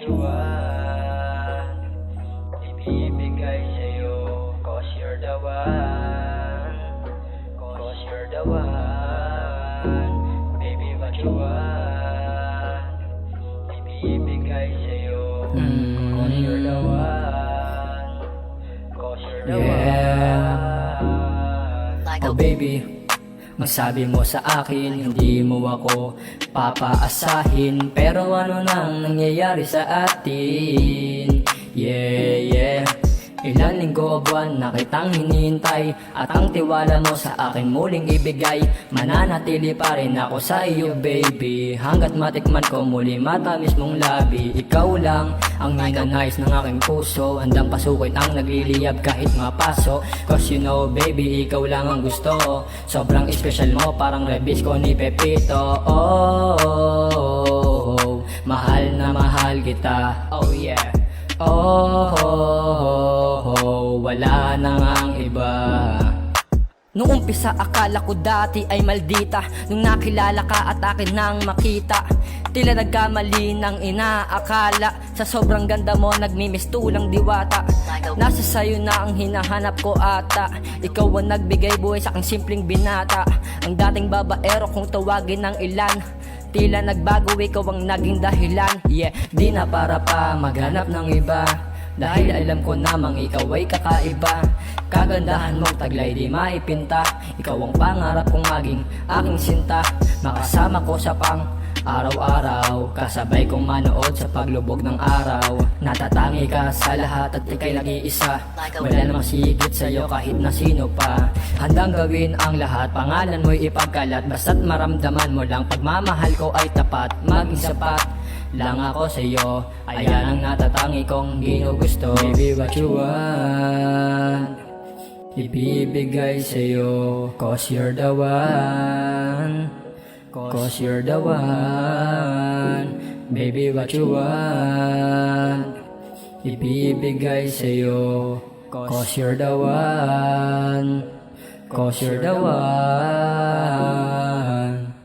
you want, ibibigay sa'yo, 'cause you're the one, 'cause you're the one. Baby, what you want, ibibigay sa'yo, 'cause you're the one, 'cause you're the one. Oh baby, magsabi mo sa akin, hindi mo ako papaasahin. Pero ano nang nangyayari sa atin? Yeah. Ilan linggo o buwan na kitang hinihintay, at ang tiwala mo sa akin muling ibigay. Mananatili pa rin ako sa iyo baby, hanggat matikman ko muli matamis mong labi. Ikaw lang ang ninanais ng aking puso, handang pasukin ang nagliliyab kahit mapaso. 'Cause you know baby, ikaw lang ang gusto. Sobrang special mo, parang rebis ko ni Pepito. Oh, mahal na mahal kita. Oh yeah. Wala na ngang iba. Nung umpisa akala ko dati ay maldita, nung nakilala ka at akin nang makita, tila nagkamali ng inaakala. Sa sobrang ganda mo nagmimistulang diwata. Nasa sayo na ang hinahanap ko ata. Ikaw ang nagbigay buhay sa aking simpleng binata. Ang dating babaero kung tawagin ng ilan, tila nagbago, ikaw ang naging dahilan. Yeah, di na para pa maghanap ng iba, dahil alam ko namang ikaw ay kakaiba. Kagandahan mong taglay di maipinta, ikaw ang pangarap kong maging aking sinta. Makasama ko sa pang araw-araw, kasabay kong manood sa paglubog ng araw. Natatangi ka sa lahat at ika'y nag-iisa, wala namang sigit sa'yo kahit na sino pa. Handang gawin ang lahat, pangalan mo'y ipagkalat, basta't maramdaman mo lang pagmamahal ko ay tapat. Maging sapat lang ako sa'yo, ayan ang natatangi kong ginugusto. Baby, what you want, ibibigay sa'yo, 'cause you're the one, 'cause you're the one. Baby, what you want, ibibigay sa'yo, 'cause you're the one, 'cause you're the one.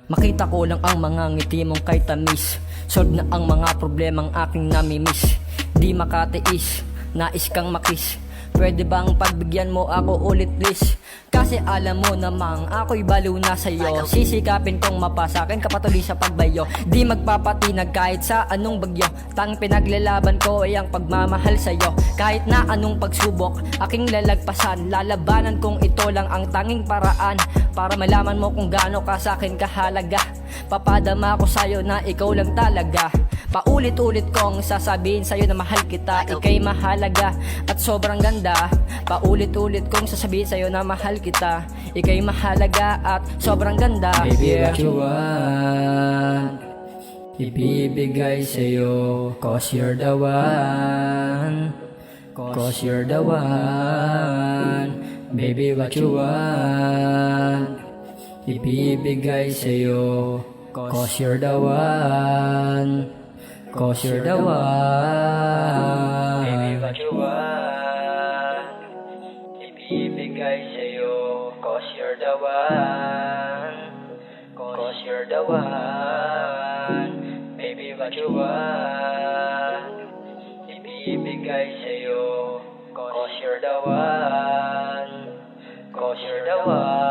Makita ko lang ang mga ngiti mong kay tamis, solve na ang mga problemang aking namimiss. Di makatiis, nais kang makis, pwede bang pagbigyan mo ako ulit please? Kasi alam mo namang ako'y baliw na sa'yo. Sisikapin kong mapasakin kapatuloy sa pagbayo, di magpapatinag kahit sa anong bagyo. Tang pinaglalaban ko ay ang pagmamahal sa'yo. Kahit na anong pagsubok aking lalagpasan, lalabanan kong ito lang ang tanging paraan, para malaman mo kung gaano ka sa'kin kahalaga. Papadama ko sa'yo na ikaw lang talaga. Paulit-ulit kong sasabihin sa'yo na mahal kita, ika'y mahalaga at sobrang ganda. Paulit-ulit kong sasabihin sa'yo na mahal kita, ika'y mahalaga at sobrang ganda. Baby, what you want, ibibigay sa'yo, 'cause you're the one, 'cause you're the one. Baby, what you want, ibibigay sa'yo, 'cause you're the one, 'cause you're the one. Baby, what you want, ibibigay sa'yo, 'cause you're the one, 'cause you're the one. Baby, what you want, ibibigay sa'yo, 'cause you're the one, 'cause you're the one.